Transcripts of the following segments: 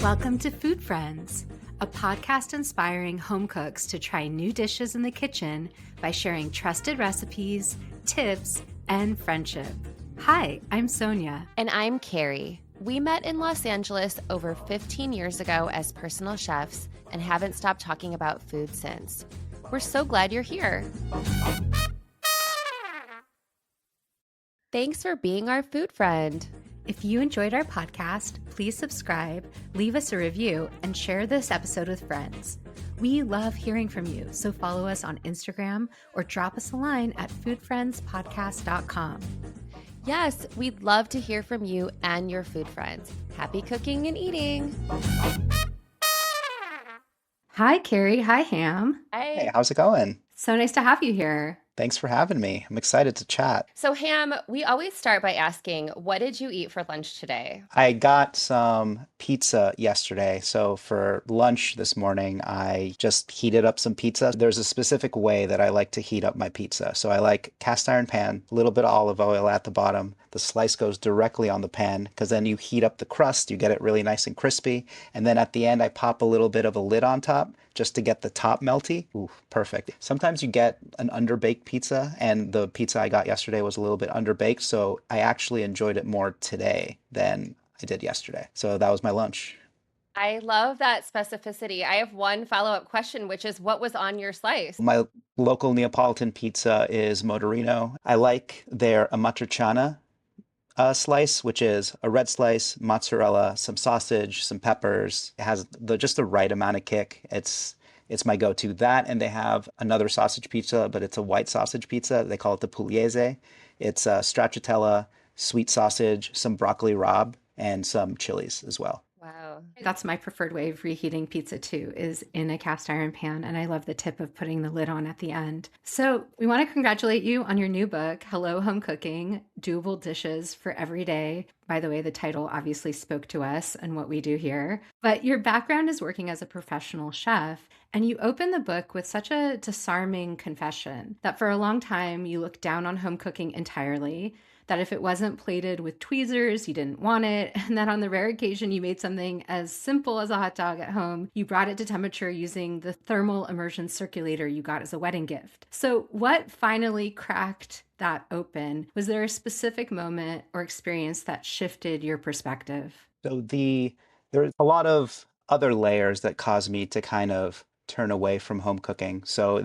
Welcome to Food Friends, a podcast inspiring home cooks to try new dishes in the kitchen by sharing trusted recipes, tips, and friendship. Hi, I'm Sonia. And I'm Carrie. We met in Los Angeles over 15 years ago as personal chefs and haven't stopped talking about food since. We're so glad you're here. Thanks for being our food friend. If you enjoyed our podcast, please subscribe, leave us a review, and share this episode with friends. We love hearing from you, so follow us on Instagram or drop us a line at foodfriendspodcast.com. Yes, we'd love to hear from you and your food friends. Happy cooking and eating. Hi, Carrie. Hi, Ham. Hey, how's it going? So nice to have you here. Thanks for having me. I'm excited to chat. So Ham, we always start by asking, what did you eat for lunch today? I got some pizza yesterday. So for lunch this morning, I just heated up some pizza. There's a specific way that I like to heat up my pizza. So I like cast iron pan, a little bit of olive oil at the bottom. The slice goes directly on the pan because then you heat up the crust, you get it really nice and crispy. And then at the end, I pop a little bit of a lid on top just to get the top melty. Ooh, perfect. Sometimes you get an underbaked pizza, and the pizza I got yesterday was a little bit underbaked, so I actually enjoyed it more today than I did yesterday. So that was my lunch. I love that specificity. I have one follow-up question, which is what was on your slice? My local Neapolitan pizza is Motorino. I like their amatriciana slice, which is a red slice, mozzarella, some sausage, some peppers. It has just the right amount of kick. It's my go-to. That, and they have another sausage pizza, but it's a white sausage pizza. They call it the pugliese. It's stracciatella, sweet sausage, some broccoli rabe, and some chilies as well. Wow. That's my preferred way of reheating pizza too, is in a cast iron pan. And I love the tip of putting the lid on at the end. So we want to congratulate you on your new book, Hello Home Cooking, Doable Dishes for Every Day. By the way, the title obviously spoke to us and what we do here. But your background is working as a professional chef. And you open the book with such a disarming confession that for a long time you looked down on home cooking entirely, that if it wasn't plated with tweezers, you didn't want it, and that on the rare occasion you made something as simple as a hot dog at home, you brought it to temperature using the thermal immersion circulator you got as a wedding gift. So what finally cracked that open? Was there a specific moment or experience that shifted your perspective? So there's a lot of other layers that caused me to kind of turn away from home cooking. So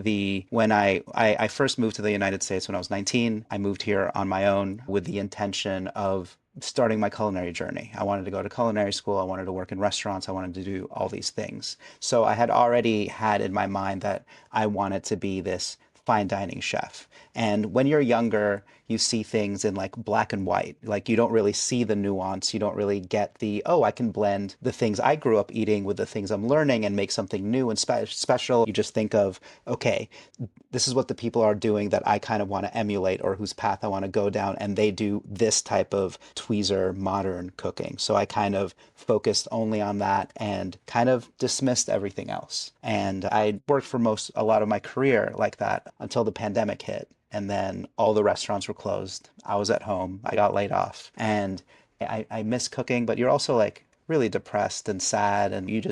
when I first moved to the United States when I was 19, I moved here on my own with the intention of starting my culinary journey. I wanted to go to culinary school. I wanted to work in restaurants. I wanted to do all these things. So I had already had in my mind that I wanted to be this fine dining chef. And when you're younger, you see things in like black and white. Like you don't really see the nuance. You don't really get I can blend the things I grew up eating with the things I'm learning and make something new and special. You just think of, okay, this is what the people are doing that I kind of want to emulate or whose path I want to go down. And they do this type of tweezer modern cooking. So I kind of focused only on that and kind of dismissed everything else. And I worked for a lot of my career like that until the pandemic hit. And then all the restaurants were closed. I was at home. I got laid off. And I miss cooking, but you're also like really depressed and sad, and you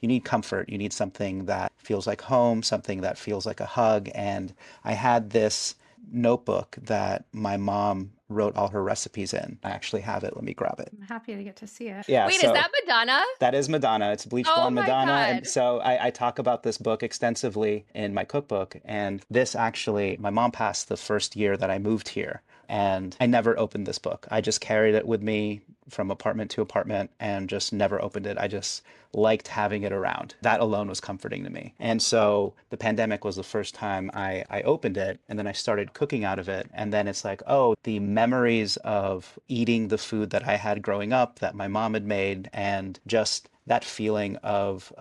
need comfort. You need something that feels like home, something that feels like a hug. And I had this notebook that my mom wrote all her recipes in. I actually have it. Let me grab it. I'm happy to get to see it. Yeah. Wait, so is that Madonna? that is Madonna. It's bleach Oh blonde my Madonna. God. And so I talk about this book extensively in my cookbook. And this actually, my mom passed the first year that I moved here. And I never opened this book. I just carried it with me from apartment to apartment and just never opened it. I just liked having it around. That alone was comforting to me. And so the pandemic was the first time I opened it, and then I started cooking out of it. And then it's like, oh, the memories of eating the food that I had growing up that my mom had made, and just that feeling of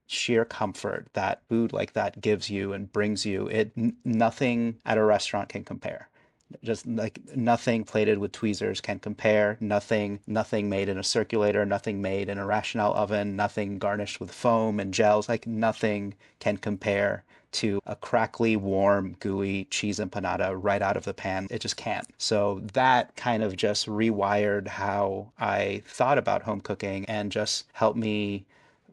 sheer comfort that food like that gives you and brings you. Nothing at a restaurant can compare. Just like nothing plated with tweezers can compare. Nothing made in a circulator, nothing made in a Rational oven, nothing garnished with foam and gels. Like nothing can compare to a crackly, warm, gooey cheese empanada right out of the pan. It just can't. So that kind of just rewired how I thought about home cooking and just helped me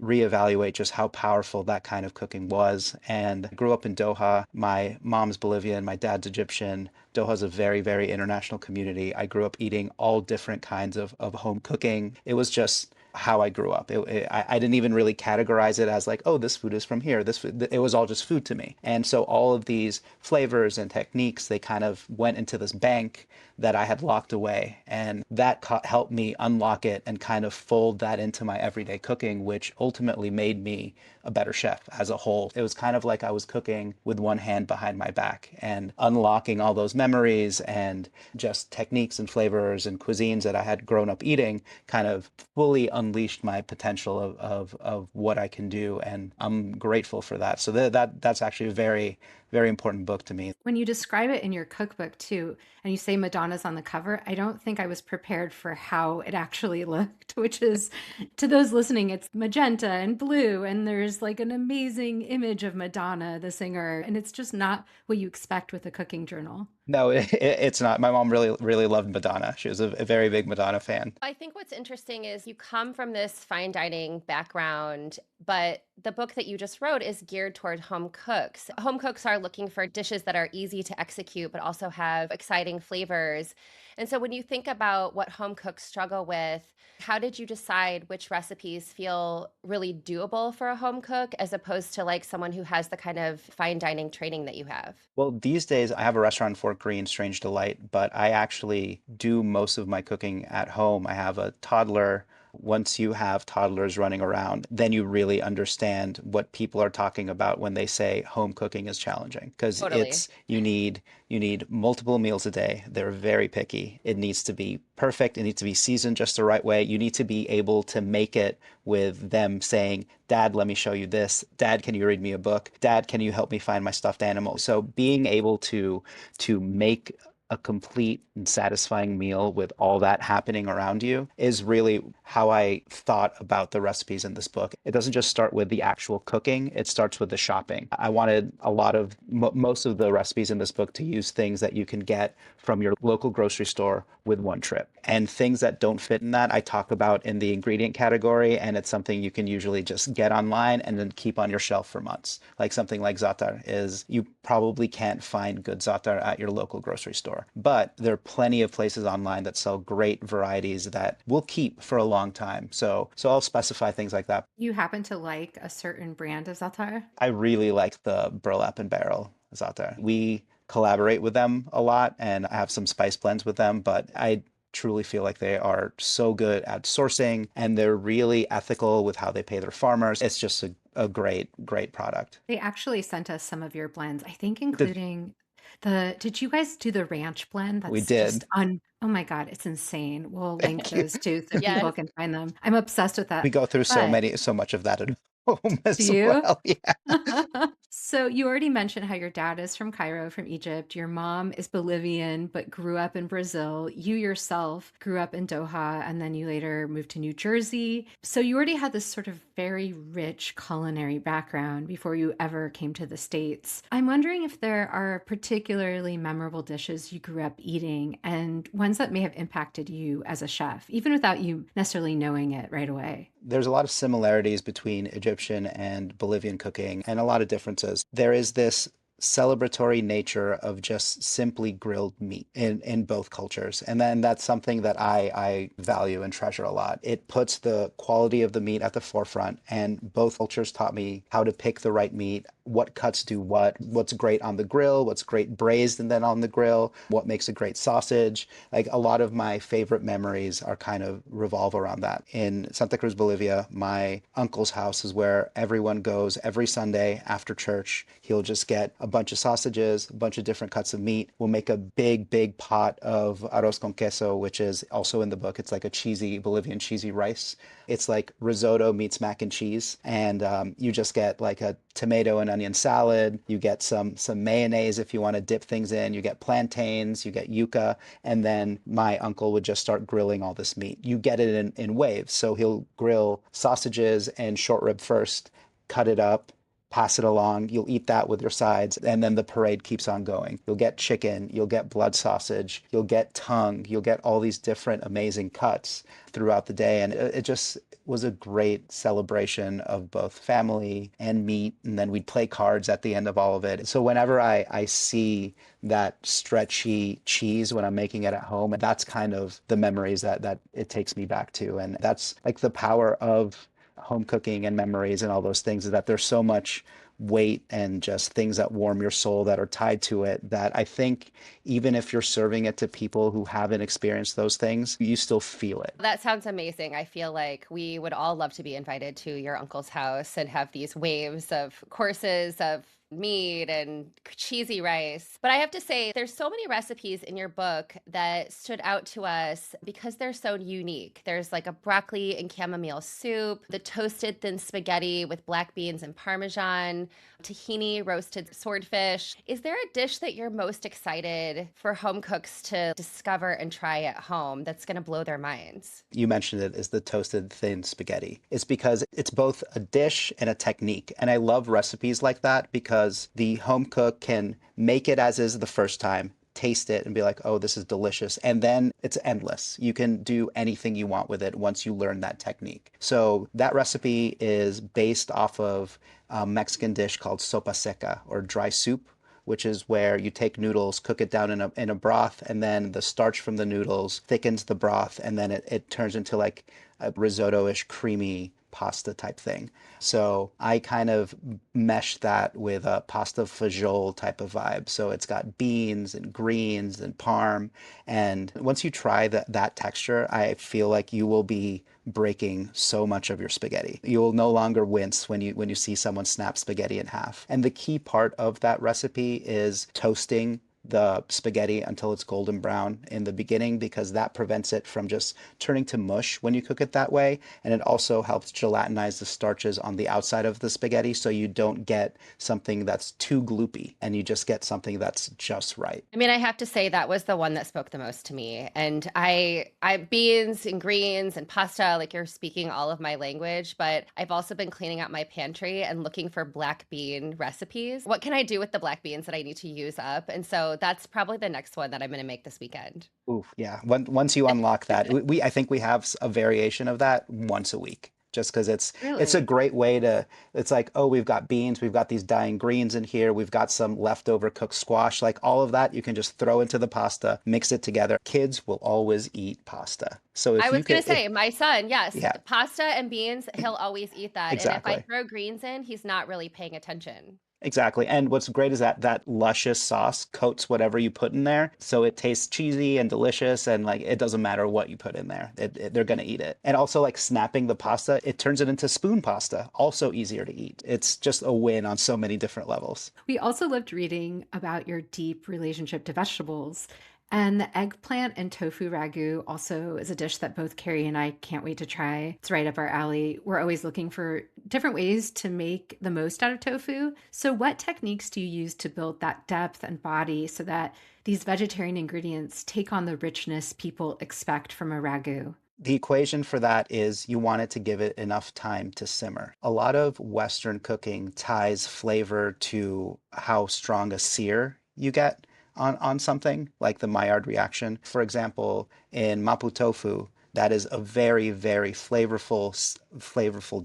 reevaluate just how powerful that kind of cooking was. And I grew up in Doha. My mom's Bolivian, my dad's Egyptian. Doha's a very, very international community. I grew up eating all different kinds of home cooking. It was just how I grew up. I didn't even really categorize it as like, oh, this food is from here. This food, it was all just food to me. And so all of these flavors and techniques, they kind of went into this bank that I had locked away. And that helped me unlock it and kind of fold that into my everyday cooking, which ultimately made me a better chef as a whole. It was kind of like I was cooking with one hand behind my back and unlocking all those memories and just techniques and flavors and cuisines that I had grown up eating kind of fully unleashed my potential of what I can do. And I'm grateful for that. So that's actually a very, very important book to me. When you describe it in your cookbook too, and you say Madonna's on the cover, I don't think I was prepared for how it actually looked, which is, to those listening, it's magenta and blue, and there's like an amazing image of Madonna, the singer, and it's just not what you expect with a cooking journal. No, it's not. My mom really, really loved Madonna. She was a very big Madonna fan. I think what's interesting is you come from this fine dining background, but the book that you just wrote is geared toward home cooks. Home cooks are looking for dishes that are easy to execute, but also have exciting flavors. And so when you think about what home cooks struggle with, how did you decide which recipes feel really doable for a home cook as opposed to like someone who has the kind of fine dining training that you have? Well, these days I have a restaurant in Fort Greene, Strange Delight, but I actually do most of my cooking at home. I have a toddler. Once you have toddlers running around, then you really understand what people are talking about when they say home cooking is challenging. Because Totally. you need multiple meals a day. They're very picky. It needs to be perfect. It needs to be seasoned just the right way. You need to be able to make it with them saying, Dad, let me show you this. Dad, can you read me a book? Dad, can you help me find my stuffed animal? So being able to make a complete and satisfying meal with all that happening around you is really how I thought about the recipes in this book. It doesn't just start with the actual cooking, it starts with the shopping. I wanted a lot of most of the recipes in this book to use things that you can get from your local grocery store with one trip. And things that don't fit in that, I talk about in the ingredient category, and it's something you can usually just get online and then keep on your shelf for months. Like something like za'atar is you probably can't find good za'atar at your local grocery store. But there are plenty of places online that sell great varieties that will keep for a long time. So I'll specify things like that. You happen to like a certain brand of za'atar? I really like the burlap and barrel za'atar. We collaborate with them a lot and I have some spice blends with them, but I truly feel like they are so good at sourcing and they're really ethical with how they pay their farmers. It's just a great, great product. They actually sent us some of your blends, I think Did including did you guys do the ranch blend? we That's just did. oh my God, it's insane. We'll link Thank you. those too so people Yes. can find them. I'm obsessed with We that. go through But so much of that at home do as you? well. Yeah. So you already mentioned how your dad is from Cairo, from Egypt. Your mom is Bolivian, but grew up in Brazil. You yourself grew up in Doha, and then you later moved to New Jersey. So you already had this sort of very rich culinary background before you ever came to the States. I'm wondering if there are particularly memorable dishes you grew up eating and ones that may have impacted you as a chef, even without you necessarily knowing it right away. There's a lot of similarities between Egyptian and Bolivian cooking and a lot of differences. There is this celebratory nature of just simply grilled meat in both cultures. And then that's something that I value and treasure a lot. It puts the quality of the meat at the forefront, and both cultures taught me how to pick the right meat, what cuts do what's great on the grill, what's great braised and then on the grill, what makes a great sausage. Like a lot of my favorite memories are kind of revolve around that. In Santa Cruz, Bolivia, my uncle's house is where everyone goes every Sunday after church. He'll just get a bunch of sausages, a bunch of different cuts of meat. We'll make a big, big pot of arroz con queso, which is also in the book. It's like a cheesy, Bolivian cheesy rice. It's like risotto meets mac and cheese. And you just get like a tomato and onion salad. You get some mayonnaise if you want to dip things in. You get plantains, you get yuca. And then my uncle would just start grilling all this meat. You get it in waves. So he'll grill sausages and short rib first, cut it up, pass it along. You'll eat that with your sides, and then the parade keeps on going. You'll get chicken, you'll get blood sausage, you'll get tongue, you'll get all these different amazing cuts throughout the day. And it just was a great celebration of both family and meat. And then we'd play cards at the end of all of it. So whenever I see that stretchy cheese when I'm making it at home, that's kind of the memories that it takes me back to. And that's like the power of home cooking and memories and all those things, is that there's so much weight and just things that warm your soul that are tied to it, that I think even if you're serving it to people who haven't experienced those things, you still feel it. That sounds amazing. I feel like we would all love to be invited to your uncle's house and have these waves of courses of meat and cheesy rice. But I have to say, there's so many recipes in your book that stood out to us because they're so unique. There's like a broccoli and chamomile soup, the toasted thin spaghetti with black beans and Parmesan, tahini roasted swordfish. Is there a dish that you're most excited for home cooks to discover and try at home that's going to blow their minds? You mentioned it, is the toasted thin spaghetti. It's because it's both a dish and a technique. And I love recipes like that because the home cook can make it as is the first time, taste it and be like, oh, this is delicious. And then it's endless. You can do anything you want with it once you learn that technique. So that recipe is based off of a Mexican dish called sopa seca, or dry soup, which is where you take noodles, cook it down in a broth, and then the starch from the noodles thickens the broth, and then it turns into like a risotto-ish creamy pasta type thing. So I kind of mesh that with a pasta fagioli type of vibe. So it's got beans and greens and parm. And once you try that texture, I feel like you will be breaking so much of your spaghetti. You will no longer wince when you see someone snap spaghetti in half. And the key part of that recipe is toasting the spaghetti until it's golden brown in the beginning, because that prevents it from just turning to mush when you cook it that way. And it also helps gelatinize the starches on the outside of the spaghetti, so you don't get something that's too gloopy and you just get something that's just right. I mean, I have to say that was the one that spoke the most to me. And I beans and greens and pasta, like you're speaking all of my language, but I've also been cleaning out my pantry and looking for black bean recipes. What can I do with the black beans that I need to use up? And so that's probably the next one that I'm going to make this weekend. Ooh, yeah. Once you unlock that, I think we have a variation of that once a week. Just because it's a Really? great way to, it's like, oh, we've got beans, we've got these dying greens in here, we've got some leftover cooked squash, like all of that you can just throw into the pasta, mix it together. Kids will always eat pasta. So I if you was going could, to say, my son, yes, yeah, pasta and beans, he'll always eat that. And if I exactly. throw greens in, he's not really paying attention. Exactly. And what's great is that luscious sauce coats whatever you put in there. So it tastes cheesy and delicious, and like it doesn't matter what you put in there. They're going to eat it. And also, like snapping the pasta, it turns it into spoon pasta, also easier to eat. It's just a win on so many different levels. We also loved reading about your deep relationship to vegetables. And the eggplant and tofu ragu also is a dish that both Carrie and I can't wait to try. It's right up our alley. We're always looking for different ways to make the most out of tofu. So, what techniques do you use to build that depth and body so that these vegetarian ingredients take on the richness people expect from a ragu? The equation for that is you want it to give it enough time to simmer. A lot of Western cooking ties flavor to how strong a sear you get on something, like the Maillard reaction. For example, in Mapo tofu, that is a very, very flavorful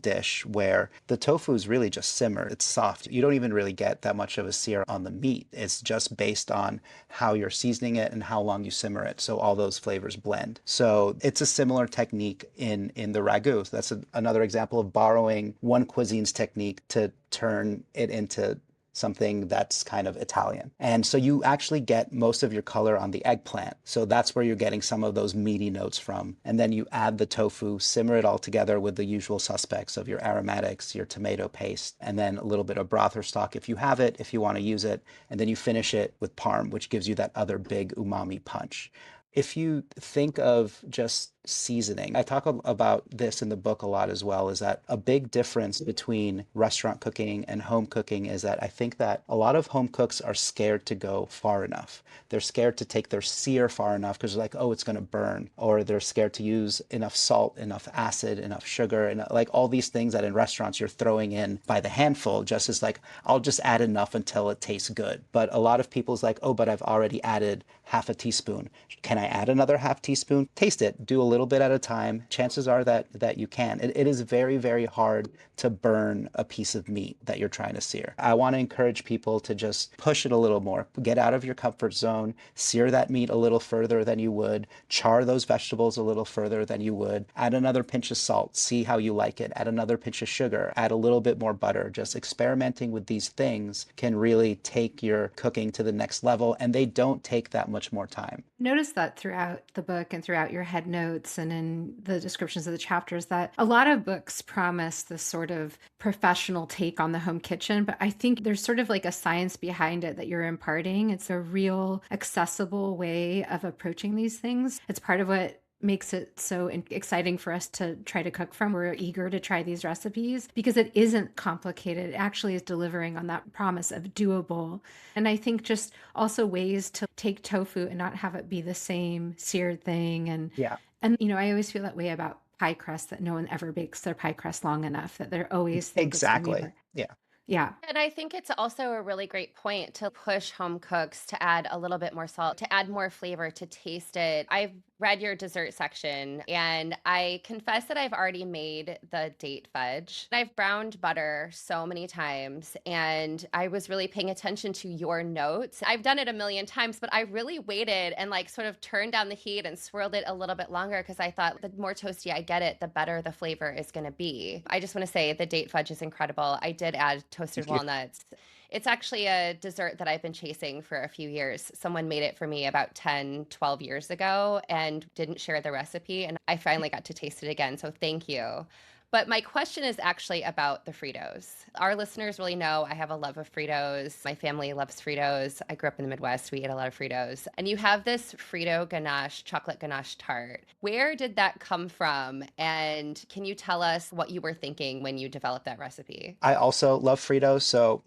dish where the tofu is really just simmer. It's soft. You don't even really get that much of a sear on the meat. It's just based on how you're seasoning it and how long you simmer it. So all those flavors blend. So it's a similar technique in the ragu. So that's another example of borrowing one cuisine's technique to turn it into something that's kind of Italian. And so you actually get most of your color on the eggplant. So that's where you're getting some of those meaty notes from. And then you add the tofu, simmer it all together with the usual suspects of your aromatics, your tomato paste, and then a little bit of broth or stock if you have it, if you want to use it. And then you finish it with parm, which gives you that other big umami punch. If you think of just seasoning. I talk about this in the book a lot as well, is that a big difference between restaurant cooking and home cooking is that I think that a lot of home cooks are scared to go far enough. They're scared to take their sear far enough because they're like, oh, it's going to burn. Or they're scared to use enough salt, enough acid, enough sugar, and like all these things that in restaurants you're throwing in by the handful, just as like, I'll just add enough until it tastes good. But a lot of people's like, oh, but I've already added half a teaspoon. Can I add another half teaspoon? Taste it. Do a little bit at a time. Chances are that you can. It is very, very hard to burn a piece of meat that you're trying to sear. I want to encourage people to just push it a little more. Get out of your comfort zone. Sear that meat a little further than you would. Char those vegetables a little further than you would. Add another pinch of salt. See how you like it. Add another pinch of sugar. Add a little bit more butter. Just experimenting with these things can really take your cooking to the next level, and they don't take that much more time. Notice that throughout the book and throughout your head notes and in the descriptions of the chapters that a lot of books promise this sort of professional take on the home kitchen, but I think there's sort of like a science behind it that you're imparting. It's a real accessible way of approaching these things. It's part of what makes it so exciting for us to try to cook from. We're eager to try these recipes because it isn't complicated. It actually is delivering on that promise of doable. And I think just also ways to take tofu and not have it be the same seared thing. Yeah, And I always feel that way about pie crust, that no one ever bakes their pie crust long enough, that they're always think it's going to be exactly. more. Yeah. Yeah. And I think it's also a really great point to push home cooks to add a little bit more salt, to add more flavor, to taste it. I've read your dessert section and I confess that I've already made the date fudge. I've browned butter so many times and I was really paying attention to your notes. I've done it a million times, but I really waited and like sort of turned down the heat and swirled it a little bit longer because I thought the more toasty I get it, the better the flavor is going to be. I just want to say the date fudge is incredible. I did add toasted Thank you. walnuts. It's actually a dessert that I've been chasing for a few years. Someone made it for me about 10, 12 years ago and didn't share the recipe. And I finally got to taste it again. So thank you. But my question is actually about the Fritos. Our listeners really know I have a love of Fritos. My family loves Fritos. I grew up in the Midwest. We ate a lot of Fritos. And you have this Frito ganache, chocolate ganache tart. Where did that come from? And can you tell us what you were thinking when you developed that recipe? I also love Fritos. So,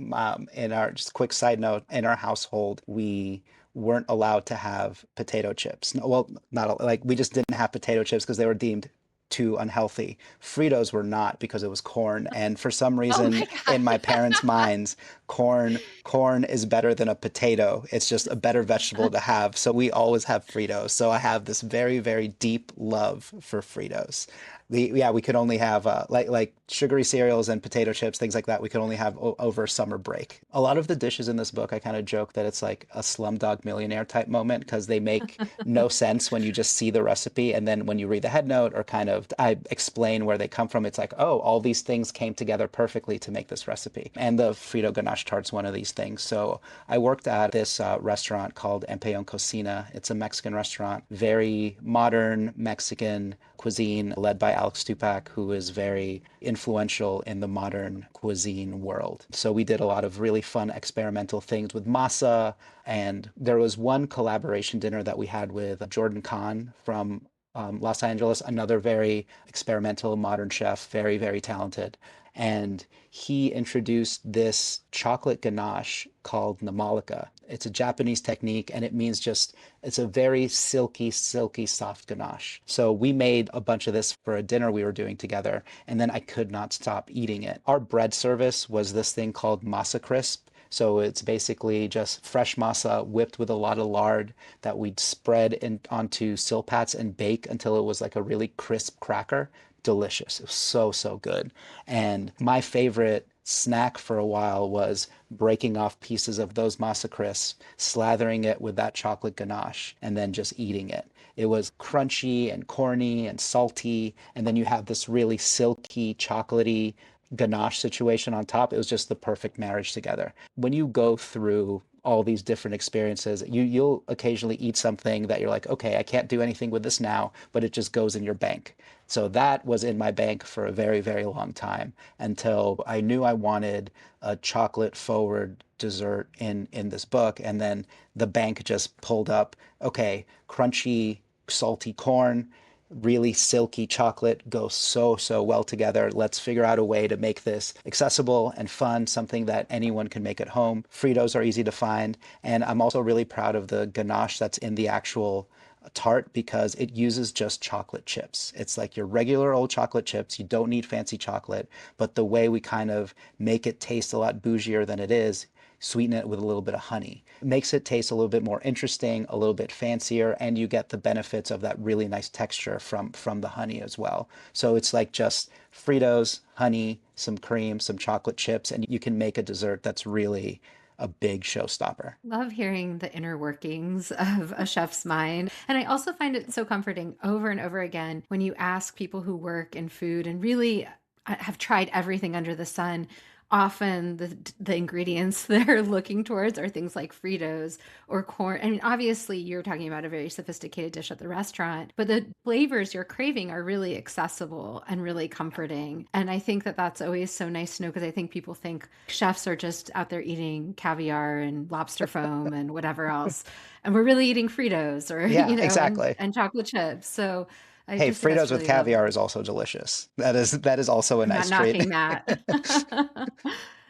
in our just quick side note, in our household, we weren't allowed to have potato chips. No, well, not like we just didn't have potato chips because they were deemed too unhealthy. Fritos were not because it was corn, and for some Oh reason my in my God. parents' minds, corn is better than a potato. It's just a better vegetable to have. So we always have Fritos. So I have this very, very deep love for Fritos. Yeah, we could only have like sugary cereals and potato chips, things like that. We could only have over summer break. A lot of the dishes in this book, I kind of joke that it's like a Slumdog Millionaire type moment because they make no sense when you just see the recipe, and then when you read the head note or kind of I explain where they come from, it's like, oh, all these things came together perfectly to make this recipe. And the Frito ganache tart's one of these things. So I worked at this restaurant called Empeon Cocina. It's a Mexican restaurant, very modern Mexican cuisine led by Alex Stupak, who is very influential in the modern cuisine world. So we did a lot of really fun experimental things with masa. And there was one collaboration dinner that we had with Jordan Kahn from Los Angeles, another very experimental modern chef, very, very talented. And he introduced this chocolate ganache called namalika. It's a Japanese technique, and it means just, it's a very silky, silky, soft ganache. So we made a bunch of this for a dinner we were doing together, and then I could not stop eating it. Our bread service was this thing called masa crisp. So it's basically just fresh masa whipped with a lot of lard that we'd spread onto silpats and bake until it was like a really crisp cracker. Delicious. It was so, so good. And my favorite snack for a while was breaking off pieces of those masa crisps, slathering it with that chocolate ganache, and then just eating it. It was crunchy and corny and salty, and then you have this really silky, chocolatey ganache situation on top. It was just the perfect marriage together. When you go through all these different experiences, you'll occasionally eat something that you're like, okay, I can't do anything with this now, but it just goes in your bank. So that was in my bank for a very, very long time until I knew I wanted a chocolate forward dessert in this book. And then the bank just pulled up, okay, crunchy, salty corn, really silky chocolate go so, so well together. Let's figure out a way to make this accessible and fun, something that anyone can make at home. Fritos are easy to find. And I'm also really proud of the ganache that's in the actual tart because it uses just chocolate chips. It's like your regular old chocolate chips. You don't need fancy chocolate, but the way we kind of make it taste a lot bougier than it is, sweeten it with a little bit of honey. It makes it taste a little bit more interesting, a little bit fancier, and you get the benefits of that really nice texture from the honey as well. So it's like just Fritos, honey, some cream, some chocolate chips, and you can make a dessert that's really a big showstopper. Love hearing the inner workings of a chef's mind. And I also find it so comforting over and over again when you ask people who work in food and really have tried everything under the sun. Often the ingredients they're looking towards are things like Fritos or corn. I mean, obviously, you're talking about a very sophisticated dish at the restaurant, but the flavors you're craving are really accessible and really comforting. And I think that that's always so nice to know because I think people think chefs are just out there eating caviar and lobster foam and whatever else. And we're really eating Fritos or, Yeah, and, exactly. and chocolate chips. So I Hey, just think that's Fritos with really lovely. caviar is also delicious. That is also a I'm not nice treat. knocking that.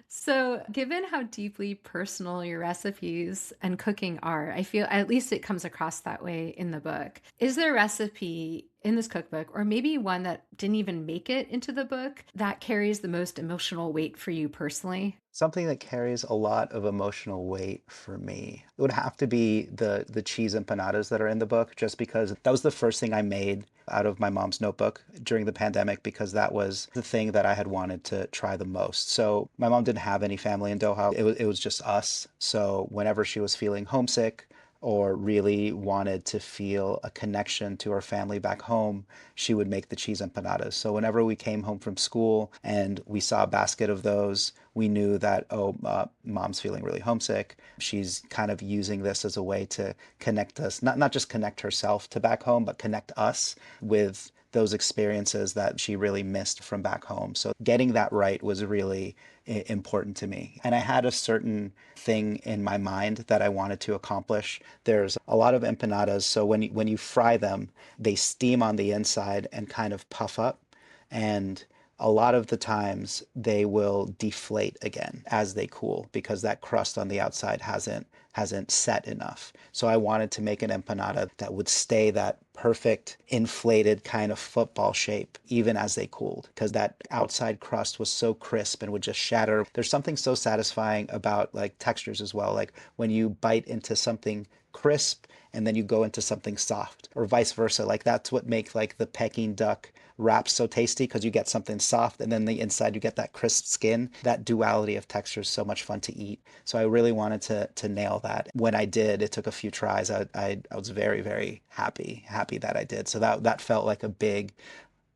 So, given how deeply personal your recipes and cooking are, I feel at least it comes across that way in the book. Is there a recipe in this cookbook, or maybe one that didn't even make it into the book, that carries the most emotional weight for you personally? Something that carries a lot of emotional weight for me. It would have to be the cheese empanadas that are in the book, just because that was the first thing I made out of my mom's notebook during the pandemic, because that was the thing that I had wanted to try the most. So my mom didn't have any family in Doha. It was just us. So whenever she was feeling homesick or really wanted to feel a connection to her family back home, she would make the cheese empanadas. So whenever we came home from school and we saw a basket of those, we knew that, oh, mom's feeling really homesick. She's kind of using this as a way to connect us, not just connect herself to back home, but connect us with those experiences that she really missed from back home. So getting that right was really important to me. And I had a certain thing in my mind that I wanted to accomplish. There's a lot of empanadas, so when you fry them, they steam on the inside and kind of puff up. And a lot of the times they will deflate again as they cool because that crust on the outside hasn't set enough. So I wanted to make an empanada that would stay that perfect inflated kind of football shape even as they cooled because that outside crust was so crisp and would just shatter. There's something so satisfying about like textures as well. Like when you bite into something crisp and then you go into something soft or vice versa. Like that's what makes like the Peking duck wraps so tasty because you get something soft and then the inside you get that crisp skin. That duality of texture is so much fun to eat. So I really wanted to nail that. When I did, it took a few tries. I was very, very happy that I did. So that felt like a big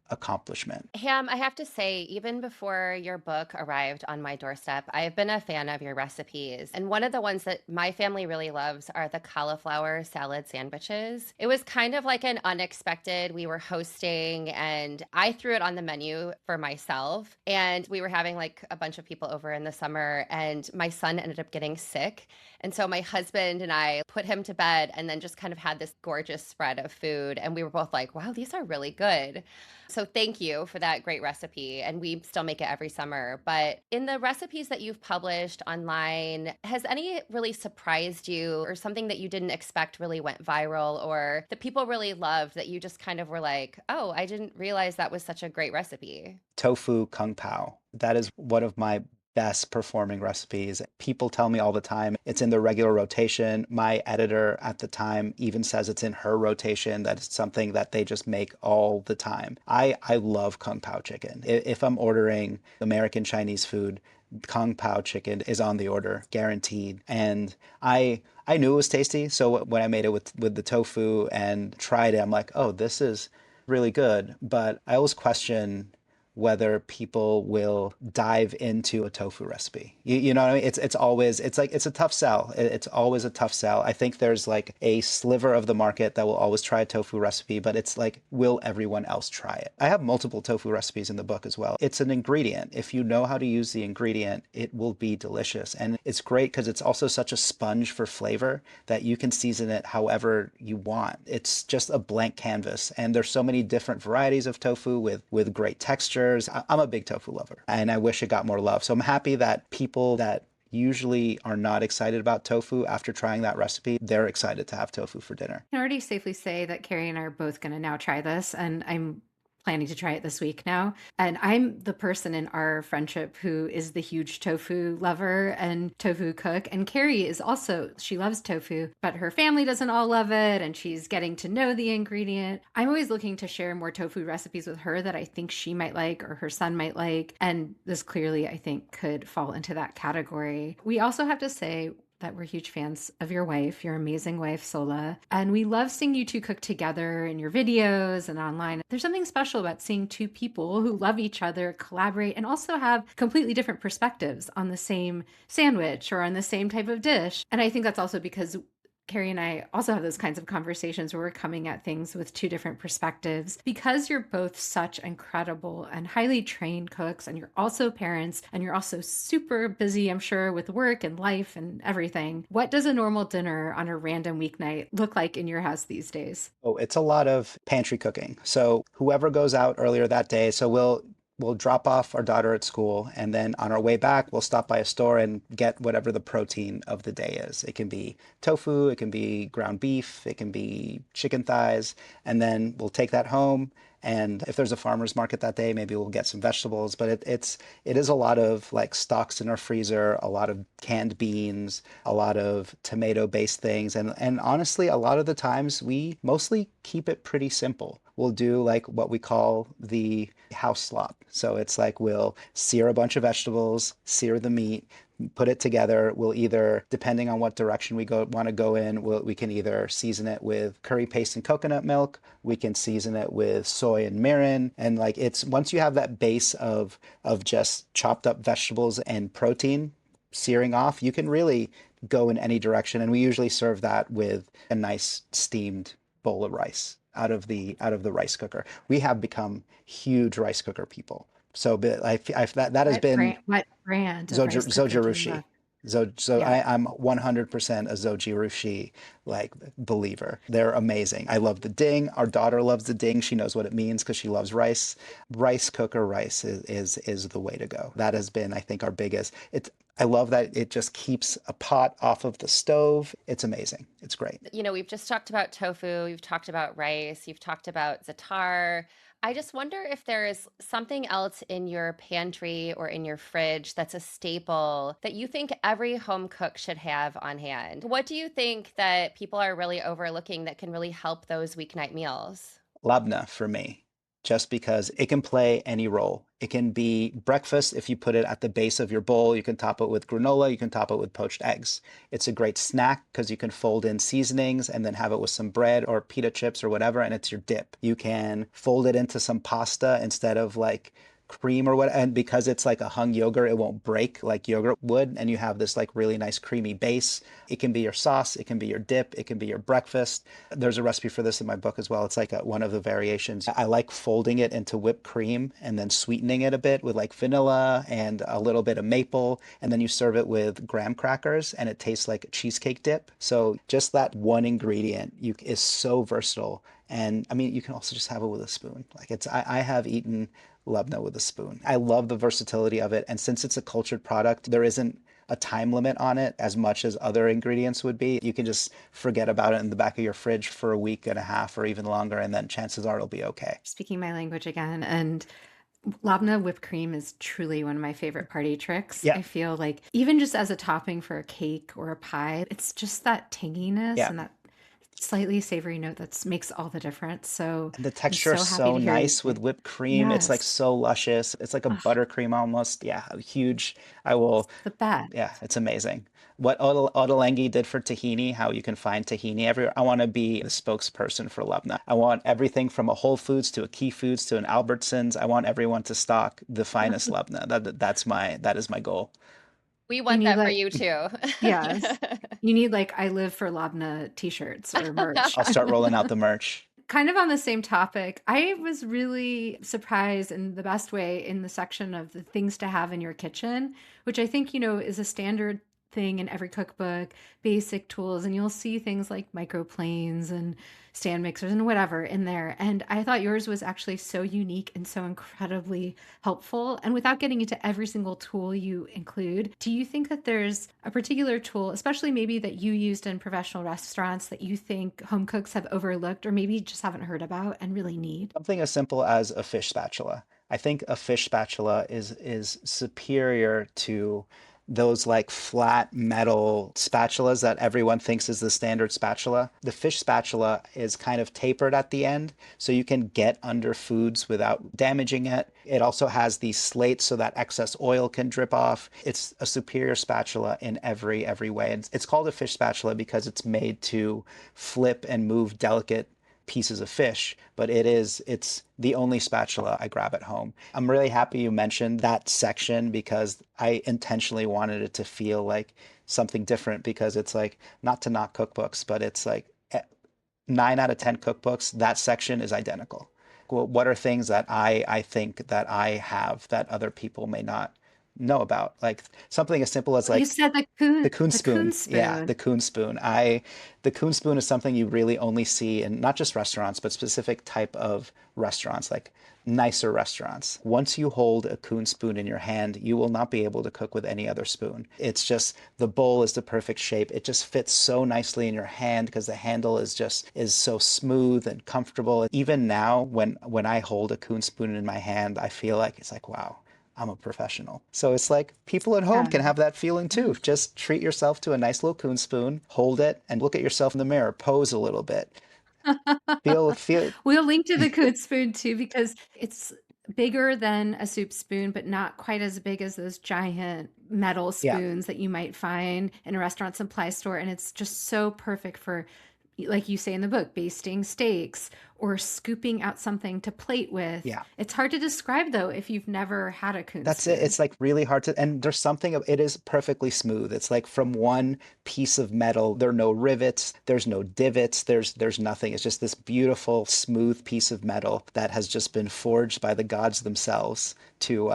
accomplishment. Ham, I have to say, even before your book arrived on my doorstep, I've been a fan of your recipes. And one of the ones that my family really loves are the cauliflower salad sandwiches. It was kind of like an unexpected, we were hosting and I threw it on the menu for myself. And we were having like a bunch of people over in the summer, and my son ended up getting sick. And so my husband and I put him to bed and then just kind of had this gorgeous spread of food. And we were both like, wow, these are really good. So thank you for that great recipe. And we still make it every summer. But in the recipes that you've published online, has any really surprised you or something that you didn't expect really went viral or that people really loved that you just kind of were like, oh, I didn't realize that was such a great recipe? Tofu kung pao. That is one of my best performing recipes. People tell me all the time it's in the regular rotation. My editor at the time even says it's in her rotation, that it's something that they just make all the time. I love kung pao chicken. If I'm ordering American Chinese food, kung pao chicken is on the order, guaranteed. And I knew it was tasty, so when I made it with the tofu and tried it, I'm like, oh, this is really good. But I always question whether people will dive into a tofu recipe. You know what I mean? It's always, it's like, it's a tough sell. It's always a tough sell. I think there's like a sliver of the market that will always try a tofu recipe, but it's like, will everyone else try it? I have multiple tofu recipes in the book as well. It's an ingredient. If you know how to use the ingredient, it will be delicious. And it's great because it's also such a sponge for flavor that you can season it however you want. It's just a blank canvas. And there's so many different varieties of tofu with great textures. I'm a big tofu lover and I wish it got more love. So I'm happy that people that usually are not excited about tofu after trying that recipe, they're excited to have tofu for dinner. I can already safely say that Carrie and I are both going to now try this, and I'm planning to try it this week now. And I'm the person in our friendship who is the huge tofu lover and tofu cook. And Carrie is also, she loves tofu, but her family doesn't all love it. And she's getting to know the ingredient. I'm always looking to share more tofu recipes with her that I think she might like or her son might like. And this clearly, I think, could fall into that category. We also have to say, that we're huge fans of your wife, your amazing wife, Sola. And we love seeing you two cook together in your videos and online. There's something special about seeing two people who love each other, collaborate, and also have completely different perspectives on the same sandwich or on the same type of dish. And I think that's also because Carrie and I also have those kinds of conversations where we're coming at things with two different perspectives. Because you're both such incredible and highly trained cooks, and you're also parents, and you're also super busy, I'm sure, with work and life and everything. What does a normal dinner on a random weeknight look like in your house these days? Oh, it's a lot of pantry cooking. So whoever goes out earlier that day, so we'll drop off our daughter at school, and then on our way back, we'll stop by a store and get whatever the protein of the day is. It can be tofu, it can be ground beef, it can be chicken thighs, and then we'll take that home. And if there's a farmer's market that day, maybe we'll get some vegetables. But it is a lot of like stocks in our freezer, a lot of canned beans, a lot of tomato-based things, and honestly, a lot of the times we mostly keep it pretty simple. We'll do like what we call the house slop. So it's like we'll sear a bunch of vegetables, sear the meat, put it together. We'll either, depending on what direction we want to go in, we can either season it with curry paste and coconut milk. We can season it with soy and mirin. And like it's once you have that base of just chopped up vegetables and protein searing off, you can really go in any direction. And we usually serve that with a nice steamed bowl of rice out of the rice cooker. We have become huge rice cooker people. So but that has been What brand of rice cooker do you Zojirushi. love? Yeah. I'm 100% a Zojirushi like believer. They're amazing. I love the ding. Our daughter loves the ding. She knows what it means because she loves rice. Rice cooker rice is the way to go. That has been, I think, our biggest. I love that it just keeps a pot off of the stove. It's amazing. It's great. You know, we've just talked about tofu, you've talked about rice, you've talked about za'atar. I just wonder if there is something else in your pantry or in your fridge that's a staple that you think every home cook should have on hand. What do you think that people are really overlooking that can really help those weeknight meals? Labna for me, just because it can play any role. It can be breakfast if you put it at the base of your bowl. You can top it with granola. You can top it with poached eggs. It's a great snack because you can fold in seasonings and then have it with some bread or pita chips or whatever, and it's your dip. You can fold it into some pasta instead of like cream or what, and because it's like a hung yogurt, it won't break like yogurt would, and you have this like really nice creamy base. It can be your sauce, it can be your dip, it can be your breakfast. There's a recipe for this in my book as well. It's like one of the variations. I like folding it into whipped cream and then sweetening it a bit with like vanilla and a little bit of maple, and then you serve it with graham crackers and it tastes like a cheesecake dip. So just that one ingredient is so versatile. And I mean, you can also just have it with a spoon. Like I have eaten labna with a spoon. I love the versatility of it. And since it's a cultured product, there isn't a time limit on it as much as other ingredients would be. You can just forget about it in the back of your fridge for a week and a half or even longer, and then chances are it'll be okay. Speaking my language again, and labna whipped cream is truly one of my favorite party tricks. Yeah, I feel like even just as a topping for a cake or a pie, it's just that tanginess yeah. and that slightly savory note that makes all the difference. So And the I'm texture is so happy so to hear you. nice with whipped cream. It's like Yes. so luscious. It's like a Oh, buttercream almost. Yeah, huge. I will, it's the best. yeah, it's amazing. What Ottolenghi did for tahini, how you can find tahini everywhere. I want to be the spokesperson for Lubna. I want everything from a Whole Foods to a Key Foods to an Albertsons. I want everyone to stock the finest Lubna. That is my goal. We You want need that for like, you too. yes, you need like I live for Labna t-shirts or merch. I'll start rolling out the merch. Kind of on the same topic, I was really surprised in the best way in the section of the things to have in your kitchen, which I think, is a standard thing in every cookbook, basic tools, and you'll see things like microplanes and stand mixers and whatever in there. And I thought yours was actually so unique and so incredibly helpful. And without getting into every single tool you include, do you think that there's a particular tool, especially maybe that you used in professional restaurants, that you think home cooks have overlooked or maybe just haven't heard about and really need? Something as simple as a fish spatula. I think a fish spatula is superior to those like flat metal spatulas that everyone thinks is the standard spatula. The fish spatula is kind of tapered at the end, so you can get under foods without damaging it. It also has these slates so that excess oil can drip off. It's a superior spatula in every way. It's called a fish spatula because it's made to flip and move delicate pieces of fish, but it's the only spatula I grab at home. I'm really happy you mentioned that section because I intentionally wanted it to feel like something different because it's like not to knock cookbooks, but it's like 9 out of 10 cookbooks, that section is identical. Well, what are things that I think that I have that other people may not know about? Like something as simple as You like said the Coon the coon spoon. Yeah, spoon. the Coon spoon. The Coon spoon is something you really only see in not just restaurants, but specific type of restaurants, like nicer restaurants. Once you hold a Coon spoon in your hand, you will not be able to cook with any other spoon. It's just the bowl is the perfect shape. It just fits so nicely in your hand because the handle is so smooth and comfortable. Even now, when I hold a Coon spoon in my hand, I feel like it's like, wow, I'm a professional. So it's like people at home Yeah. can have that feeling too. Just treat yourself to a nice little coon spoon, hold it, and look at yourself in the mirror. Pose a little bit. Feel. We'll link to the coon spoon too because it's bigger than a soup spoon, but not quite as big as those giant metal Yeah, spoons that you might find in a restaurant supply store. And it's just so perfect for, like you say in the book, basting steaks or scooping out something to plate with. yeah. It's hard to describe though if you've never had a coon That's it. spoon. It's like really hard to, and there's something, it is perfectly smooth. It's like from one piece of metal, there are no rivets, there's no divots, there's nothing. It's just this beautiful, smooth piece of metal that has just been forged by the gods themselves to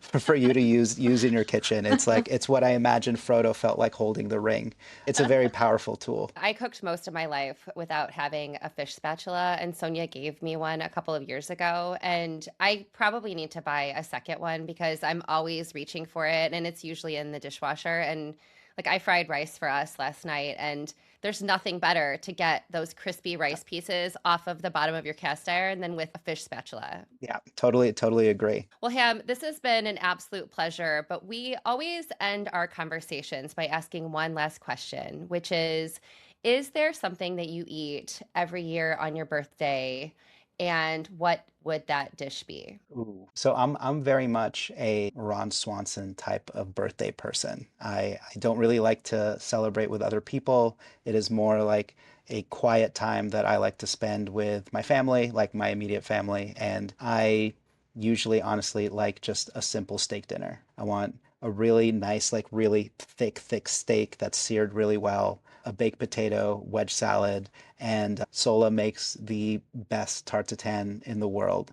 for you to use in your kitchen. It's like it's what I imagine Frodo felt like holding the ring. It's a very powerful tool. I cooked most of my life without having a fish spatula, and Sonia gave me one a couple of years ago. And I probably need to buy a second one because I'm always reaching for it, and it's usually in the dishwasher. And like I fried rice for us last night, and there's nothing better to get those crispy rice pieces off of the bottom of your cast iron than with a fish spatula. Yeah, totally agree. Well, Ham, this has been an absolute pleasure, but we always end our conversations by asking one last question, which is there something that you eat every year on your birthday, and what would that dish be? Ooh. So I'm very much a Ron Swanson type of birthday person. I don't really like to celebrate with other people. It is more like a quiet time that I like to spend with my family, like my immediate family, and I usually honestly like just a simple steak dinner. I want a really nice, like really thick steak that's seared really well, a baked potato, wedge salad, and Sola makes the best tarte tatin in the world.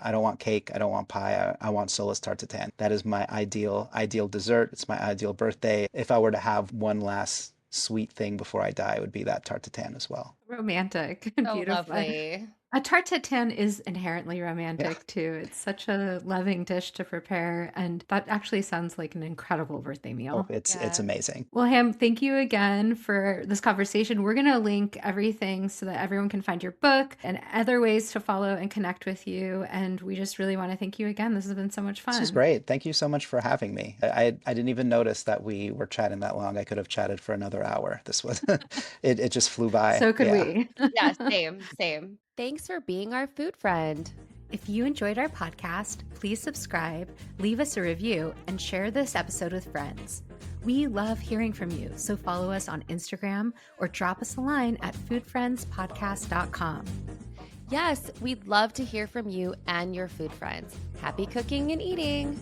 I don't want cake. I don't want pie. I want Solus tarte tatin. That is my ideal dessert. It's my ideal birthday. If I were to have one last sweet thing before I die, it would be that tarte tatin as well. Romantic and So beautiful. lovely. A tarte tatin is inherently Yeah. romantic too. It's such a loving dish to prepare, and that actually sounds like an incredible birthday Oh, meal. it's Yeah. amazing. Well, Ham, thank you again for this conversation. We're going to link everything so that everyone can find your book and other ways to follow and connect with you. And we just really want to thank you again. This has been so much This was fun. great. Thank you so much for having me. I didn't even notice that we were chatting that long. I could have chatted for another hour. This was it just flew by. So could Yeah. we. Yeah, same, same. Thanks for being our food friend. If you enjoyed our podcast, please subscribe, leave us a review, and share this episode with friends. We love hearing from you, so follow us on Instagram or drop us a line at foodfriendspodcast.com. Yes, we'd love to hear from you and your food friends. Happy cooking and eating.